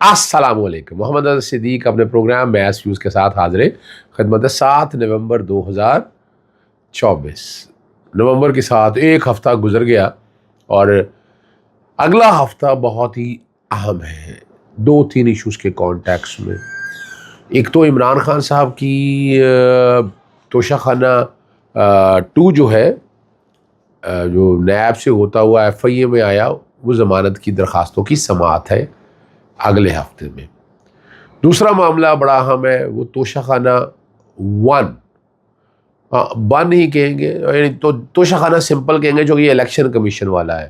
السلام علیکم. محمد عزیز صدیق اپنے پروگرام میس ویوز کے ساتھ حاضر ہیں خدمت 7 نومبر 2024. نومبر کے ساتھ ایک ہفتہ گزر گیا اور اگلا ہفتہ بہت ہی اہم ہے 2-3 ایشوز کے کانٹیکس میں. ایک تو عمران خان صاحب کی توشہ خانہ 2 جو ہے جو نیب سے ہوتا ہوا ایف آئی اے میں آیا، وہ ضمانت کی درخواستوں کی سماعت ہے اگلے ہفتے میں. دوسرا معاملہ بڑا اہم ہے، وہ توشہ خانہ 1 بن ہی کہیں گے، یعنی توشہ خانہ سمپل کہیں گے جو کہ یہ الیکشن کمیشن والا ہے.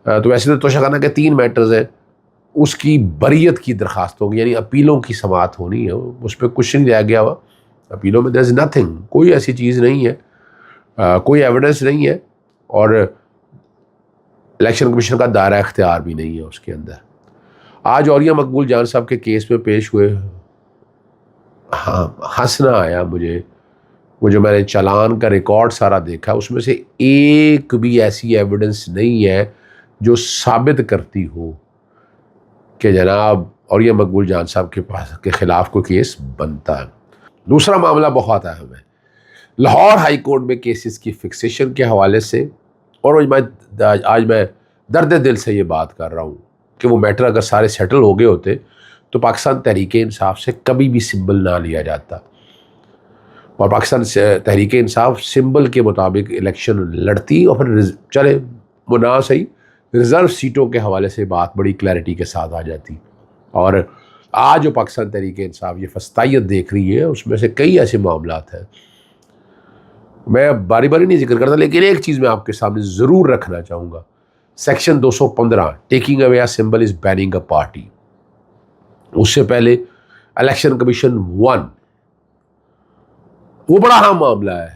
تو ویسے تو توشہ خانہ کے 3 میٹرز ہیں، اس کی بریت کی درخواست ہوگی، یعنی اپیلوں کی سماعت ہونی ہے. اس پہ کچھ نہیں رہ گیا ہوا اپیلوں میں. دیر از نتھنگ، کوئی ایسی چیز نہیں ہے، کوئی ایویڈنس نہیں ہے، اور الیکشن کمیشن کا دائرہ اختیار بھی نہیں ہے اس کے اندر. آج عوریہ مقبول جان صاحب کے کیس میں پیش ہوئے، ہاں ہنسنا آیا مجھے. وہ جو میں نے چالان کا ریکارڈ سارا دیکھا، اس میں سے ایک بھی ایسی ایویڈنس نہیں ہے جو ثابت کرتی ہو کہ جناب عوریہ مقبول جان صاحب کے خلاف کوئی کیس بنتا ہے. دوسرا معاملہ بہت اہم ہے، لاہور ہائی کورٹ میں کیسز کی فکسیشن کے حوالے سے. اور آج میں درد دل سے یہ بات کر رہا ہوں کہ وہ میٹر اگر سارے سیٹل ہو گئے ہوتے تو پاکستان تحریک انصاف سے کبھی بھی سمبل نہ لیا جاتا، اور پاکستان تحریک انصاف سمبل کے مطابق الیکشن لڑتی، اور پھر چلے وہ نہ صحیح ریزرو سیٹوں کے حوالے سے بات بڑی کلیئرٹی کے ساتھ آ جاتی. اور آج جو پاکستان تحریک انصاف یہ فسطائیت دیکھ رہی ہے، اس میں سے کئی ایسے معاملات ہیں. میں باری باری نہیں ذکر کرتا، لیکن ایک چیز میں آپ کے سامنے ضرور رکھنا چاہوں گا. Section 215 taking away symbol is banning a party. اس سے پہلے الیکشن کمیشن 1 وہ بڑا اہم معاملہ ہے.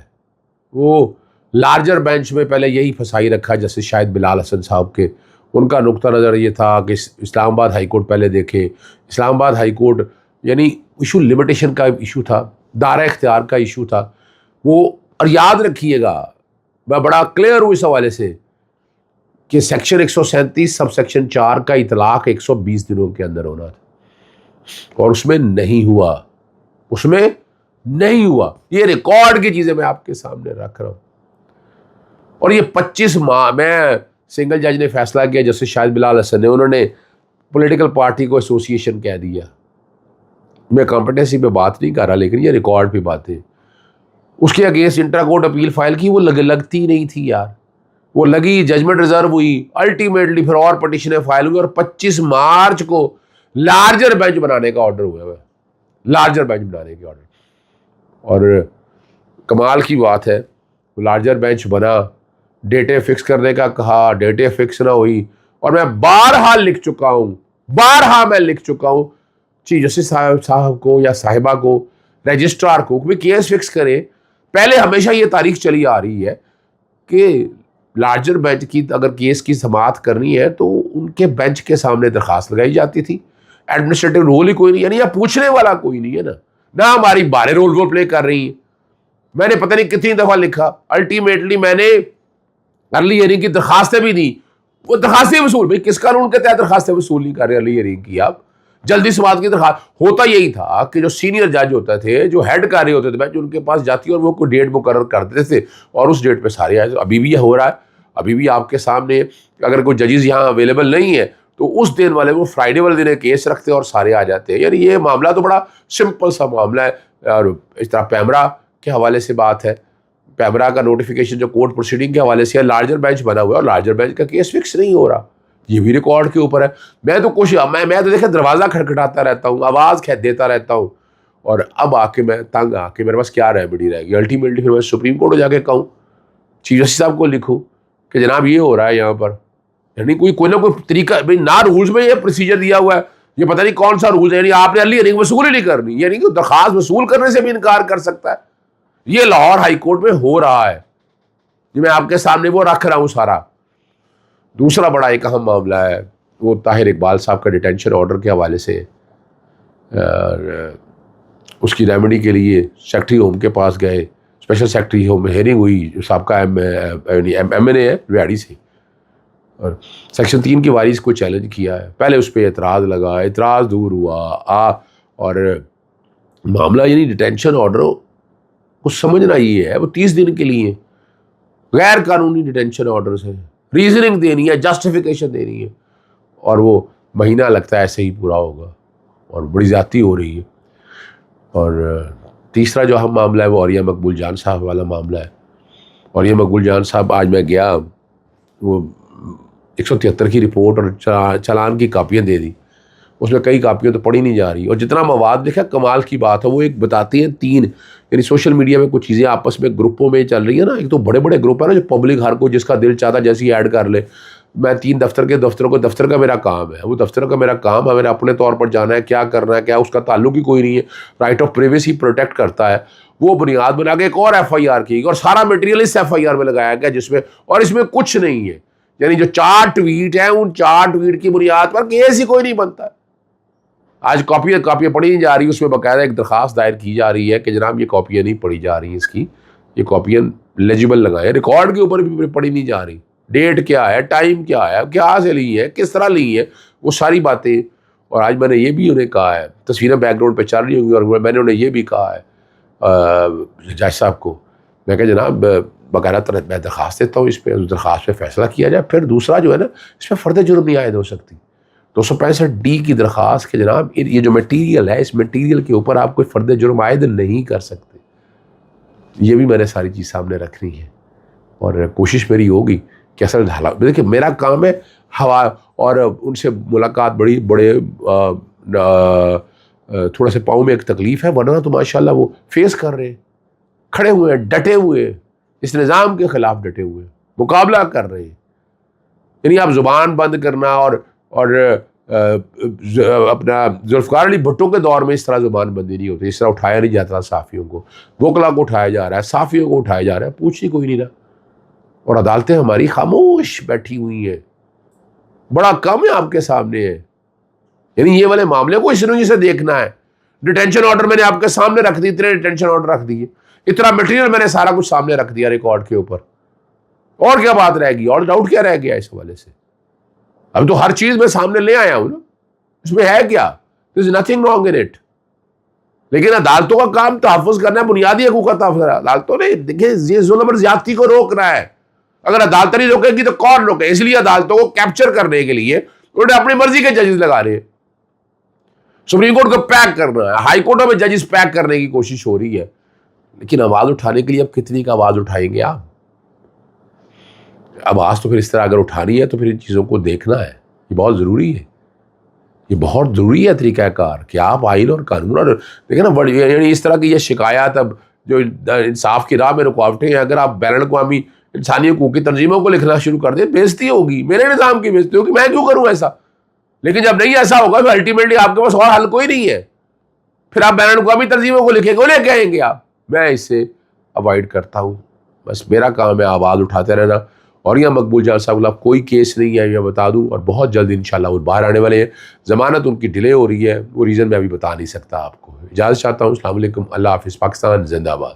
وہ لارجر بینچ میں پہلے یہی پھنسائی رکھا، جیسے شاید بلال حسن صاحب کے ان کا نقطہ نظر یہ تھا کہ اسلام آباد ہائی کورٹ پہلے دیکھے. اسلام آباد ہائی کورٹ یعنی ایشو لمیٹیشن کا ایشو تھا، دائرہ اختیار کا ایشو تھا وہ. اور یاد رکھیے گا، میں بڑا کلیئر ہوں اس حوالے سے کہ سیکشن 137 سب سیکشن 4 کا اطلاق 120 دنوں کے اندر ہونا تھا، اور اس میں نہیں ہوا. یہ ریکارڈ کی چیزیں میں آپ کے سامنے رکھ رہا ہوں. اور یہ 25 ماہ میں سنگل جج نے فیصلہ کیا، جیسے شاید بلال حسن نے، انہوں نے پولیٹیکل پارٹی کو ایسوسیشن کہہ دیا. میں کمپٹنسی پہ بات نہیں کر رہا، لیکن یہ ریکارڈ پہ باتیں. اس کے against intra court appeal file کی، وہ لگتی نہیں تھی یار، وہ لگی، ججمنٹ ریزرو ہوئی، الٹیمیٹلی پھر اور پٹیشنیں فائل ہوئی، اور 25 مارچ کو لارجر بینچ بنانے کا آرڈر ہوا ہے. لارجر بینچ بنانے کے آرڈر، اور کمال کی بات ہے وہ لارجر بینچ بنا، ڈیٹیں فکس کرنے کا کہا، ڈیٹیں فکس نہ ہوئی. اور میں بارہا لکھ چکا ہوں چیف جسٹس صاحب کو یا صاحبہ کو، رجسٹرار کو، بھی کیس فکس کریں. پہلے ہمیشہ یہ تاریخ چلی آ رہی ہے کہ لارجر بینچ کی اگر کیس کی سماعت کرنی ہے تو ان کے بینچ کے سامنے درخواست لگائی جاتی تھی. ایڈمنسٹریٹو رول ہی کوئی نہیں، یعنی یہ پوچھنے والا کوئی نہیں ہے نہ ہماری بارے رول پلے کر رہی ہیں. میں نے پتہ نہیں کتنی دفعہ لکھا، الٹیمیٹلی میں نے ارلی ہیئرنگ کی درخواستیں بھی دی. وہ درخواستیں وصول، بھائی کس قانون کے تحت درخواستیں وصول نہیں کر رہے ارلی ہیئرنگ کی آپ؟ جلدی سماعت کی درخواست. ہوتا یہی تھا کہ جو سینئر جج ہوتے تھے، جو ہیڈ کر رہے ہوتے تھے بینچ، ان کے پاس جاتی اور وہ کوئی ڈیٹ مقرر کرتے تھے، اور اس ڈیٹ پہ سارے آئے. ابھی بھی یہ ہو رہا ہے، ابھی بھی آپ کے سامنے اگر کوئی ججز یہاں اویلیبل نہیں ہے تو اس دن والے وہ فرائیڈے والے دن کیس رکھتے ہیں اور سارے آ جاتے ہیں. یعنی یہ معاملہ تو بڑا سمپل سا معاملہ ہے. اور اس طرح پیمرا کے حوالے سے بات ہے، پیمرا کا نوٹیفیکیشن جو کورٹ پروسیڈنگ کے حوالے سے ہے، لارجر بینچ بنا ہوا ہے، اور لارجر بینچ کا کیس فکس نہیں ہو رہا. یہ بھی ریکارڈ کے اوپر ہے. میں تو دیکھیں دروازہ کھٹکھٹاتا رہتا ہوں، آواز دیتا رہتا ہوں، اور اب آ کے میں تنگ آ کے میرے پاس کیا ریمیڈی رہے گی؟ الٹیمیٹلی پھر میں سپریم کورٹ جا کے کہوں، چیف جسٹس صاحب کو لکھوں کہ جناب یہ ہو رہا ہے یہاں پر. یعنی کوئی نہ کوئی طریقہ، بھائی نہ رولز میں یہ پروسیجر دیا ہوا ہے، یہ پتہ نہیں کون سا رولز ہے. یعنی آپ نے ارلی ہیئرنگ وصول ہی نہیں کرنی، یعنی کہ درخواست وصول کرنے سے بھی انکار کر سکتا ہے. یہ لاہور ہائی کورٹ میں ہو رہا ہے، جو میں آپ کے سامنے وہ رکھ رہا ہوں سارا. دوسرا بڑا ایک اہم معاملہ ہے، وہ طاہر اقبال صاحب کا ڈیٹینشن آرڈر کے حوالے سے. اس کی ریمیڈی کے لیے سیکرٹری ہوم کے پاس گئے، اسپیشل سیکرٹری ہوم میں ہیئرنگ ہوئی، جو سابقہ ایم این اے ہے ریاڑی سے. اور سیکشن 3 کی وائس کو چیلنج کیا ہے، پہلے اس پہ اعتراض لگا، اعتراض دور ہوا اور معاملہ یعنی ڈیٹینشن آرڈر کو سمجھنا یہ ہے وہ 30 دن کے لیے غیر قانونی ڈیٹینشن آرڈرز ہیں، ریزننگ دینی ہے، جسٹیفیکیشن دینی ہے، اور وہ مہینہ لگتا ہے ایسے ہی پورا ہوگا اور بڑی زیادتی ہو رہی ہے۔ اور تیسرا جو اہم معاملہ ہے وہ عاریہ مقبول جان صاحب والا معاملہ ہے۔ عاریہ مقبول جان صاحب، آج میں گیا، وہ 173 کی رپورٹ اور چلان کی کاپیاں دے دی، اس میں کئی کاپیاں تو پڑھی نہیں جا رہی، اور جتنا مواد لکھا کمال کی بات ہے۔ وہ ایک بتاتی ہیں 3 یعنی سوشل میڈیا میں کچھ چیزیں آپس میں گروپوں میں چل رہی ہیں نا، ایک تو بڑے بڑے گروپ ہیں نا جو پبلک ہر کوئی جس کا دل چاہتا جیسی ایڈ کر لے۔ میں 3 دفتر کا میرا کام ہے، وہ دفتر کا میرا کام ہے، میں نے اپنے طور پر جانا ہے، کیا کرنا ہے، کیا اس کا تعلق ہی کوئی نہیں ہے، رائٹ آف پریویسی پروٹیکٹ کرتا ہے۔ وہ بنیاد بنا کے ایک اور ایف آئی آر کی اور سارا میٹیریل اس ایف آئی آر میں لگایا گیا، جس میں اور اس میں کچھ نہیں ہے، یعنی جو 4 ٹویٹ ہیں ان 4 ٹویٹ کی بنیاد پر کیس ہی کوئی نہیں بنتا۔ آج کاپیاں پڑھی نہیں جا رہی، اس میں باقاعدہ ایک درخواست دائر کی جا رہی ہے کہ جناب یہ کاپیاں نہیں پڑھی جا رہی ہیں، اس کی یہ کاپیاں لیجیبل لگائیں، ریکارڈ کے اوپر بھی پڑھی نہیں جا رہی، ڈیٹ کیا ہے، ٹائم کیا ہے، کیا سے لی ہے، کس طرح لی ہے، وہ ساری باتیں۔ اور آج میں نے یہ بھی انہیں کہا ہے، تصویریں بیک گراؤنڈ پہ چل رہی ہوں گی، اور میں نے انہیں یہ بھی کہا ہے جج صاحب کو، میں کہ جناب باقاعدہ میں درخواست دیتا ہوں، اس پہ درخواست پہ فیصلہ کیا جائے۔ پھر دوسرا جو ہے نا، اس پہ فرد جرم نہیں عائد ہو سکتی۔ 265D کی درخواست کہ جناب یہ جو میٹیریل ہے، اس میٹیریل کے اوپر آپ کوئی فرد جرم عائد نہیں کر سکتے۔ یہ بھی میں نے ساری چیز سامنے رکھنی ہے، اور کوشش میری ہوگی کہ اصل حالات دیکھیں، میرا کام ہے ہوا اور ان سے ملاقات، بڑے تھوڑا سے پاؤں میں ایک تکلیف ہے، ورنہ تو ماشاءاللہ وہ فیس کر رہے ہیں، کھڑے ہوئے ہیں، ڈٹے ہوئے ہیں، اس نظام کے خلاف ڈٹے ہوئے ہیں، مقابلہ کر رہے ہیں۔ یعنی آپ زبان بند کرنا اور اپنا ذوالفقار علی بھٹو کے دور میں اس طرح زبان بندی نہیں ہوتی، اس طرح اٹھایا نہیں جاتا صحافیوں کو، وکلا کو اٹھایا جا رہا ہے، صحافیوں کو اٹھایا جا رہا ہے، پوچھ ہی کوئی نہیں رہا، اور عدالتیں ہماری خاموش بیٹھی ہوئی ہیں، بڑا کم ہے آپ کے سامنے ہے۔ یعنی یہ والے معاملے کو اس روی سے دیکھنا ہے۔ ڈیٹینشن آرڈر میں نے آپ کے سامنے رکھ دی، اتنے ڈیٹینشن آرڈر رکھ دیے، اتنا میٹیریل میں نے سارا کچھ سامنے رکھ دیا ریکارڈ کے اوپر، اور کیا بات رہ گئی، اور ڈاؤٹ کیا رہ گیا اس حوالے سے؟ اب تو ہر چیز میں سامنے لے آیا ہوں نا، اس میں ہے کیا، there is nothing wrong in it۔ لیکن عدالتوں کا کام تحفظ کرنا ہے، بنیادی حقوق کا تحفظ کرنا ہے۔ عدالتوں نے دیکھیں یہ ظلم اور زیادتی کو روکنا ہے، اگر عدالت نہیں روکے گی تو کون روکے؟ اس لیے عدالتوں کو کیپچر کرنے کے لیے انہوں نے اپنی مرضی کے ججز لگا رہے ہیں۔ سپریم کورٹ کو پیک کرنا ہے، ہائی کورٹوں میں ججز پیک کرنے کی کوشش ہو رہی ہے، لیکن آواز اٹھانے کے لیے اب کتنی کا آواز اٹھائیں گے آپ؟ آواز تو پھر اس طرح اگر اٹھانی ہے تو پھر ان چیزوں کو دیکھنا ہے، یہ بہت ضروری ہے، یہ بہت ضروری ہے طریقہ کار کہ آپ آئین اور قانون، اور دیکھیں نا بڑی یعنی اس طرح کی یہ شکایات اب جو انصاف کی راہ میں رکاوٹیں ہیں، اگر آپ بین الاقوامی انسانی حقوق کی تنظیموں کو لکھنا شروع کر دیں، بےزتی ہوگی، میرے نظام کی بےزتی ہوگی، میں کیوں کروں ایسا؟ لیکن جب نہیں ایسا ہوگا تو الٹیمیٹلی آپ کے پاس اور حل کوئی نہیں ہے، پھر آپ بین الاقوامی تنظیموں کو لکھیں گے، انہیں کہیں گے آپ۔ میں اس سے اوائڈ کرتا ہوں، بس میرا کام ہے آواز اٹھاتے رہنا۔ اور یہ مقبول جان صاحب خلاف کوئی کیس نہیں ہے، میں بتا دوں، اور بہت جلد انشاءاللہ وہ باہر آنے والے ہیں۔ ضمانت ان کی ڈیلے ہو رہی ہے، وہ ریزن میں ابھی بتا نہیں سکتا آپ کو۔ اجازت چاہتا ہوں، السلام علیکم، اللہ حافظ، پاکستان زندہ باد۔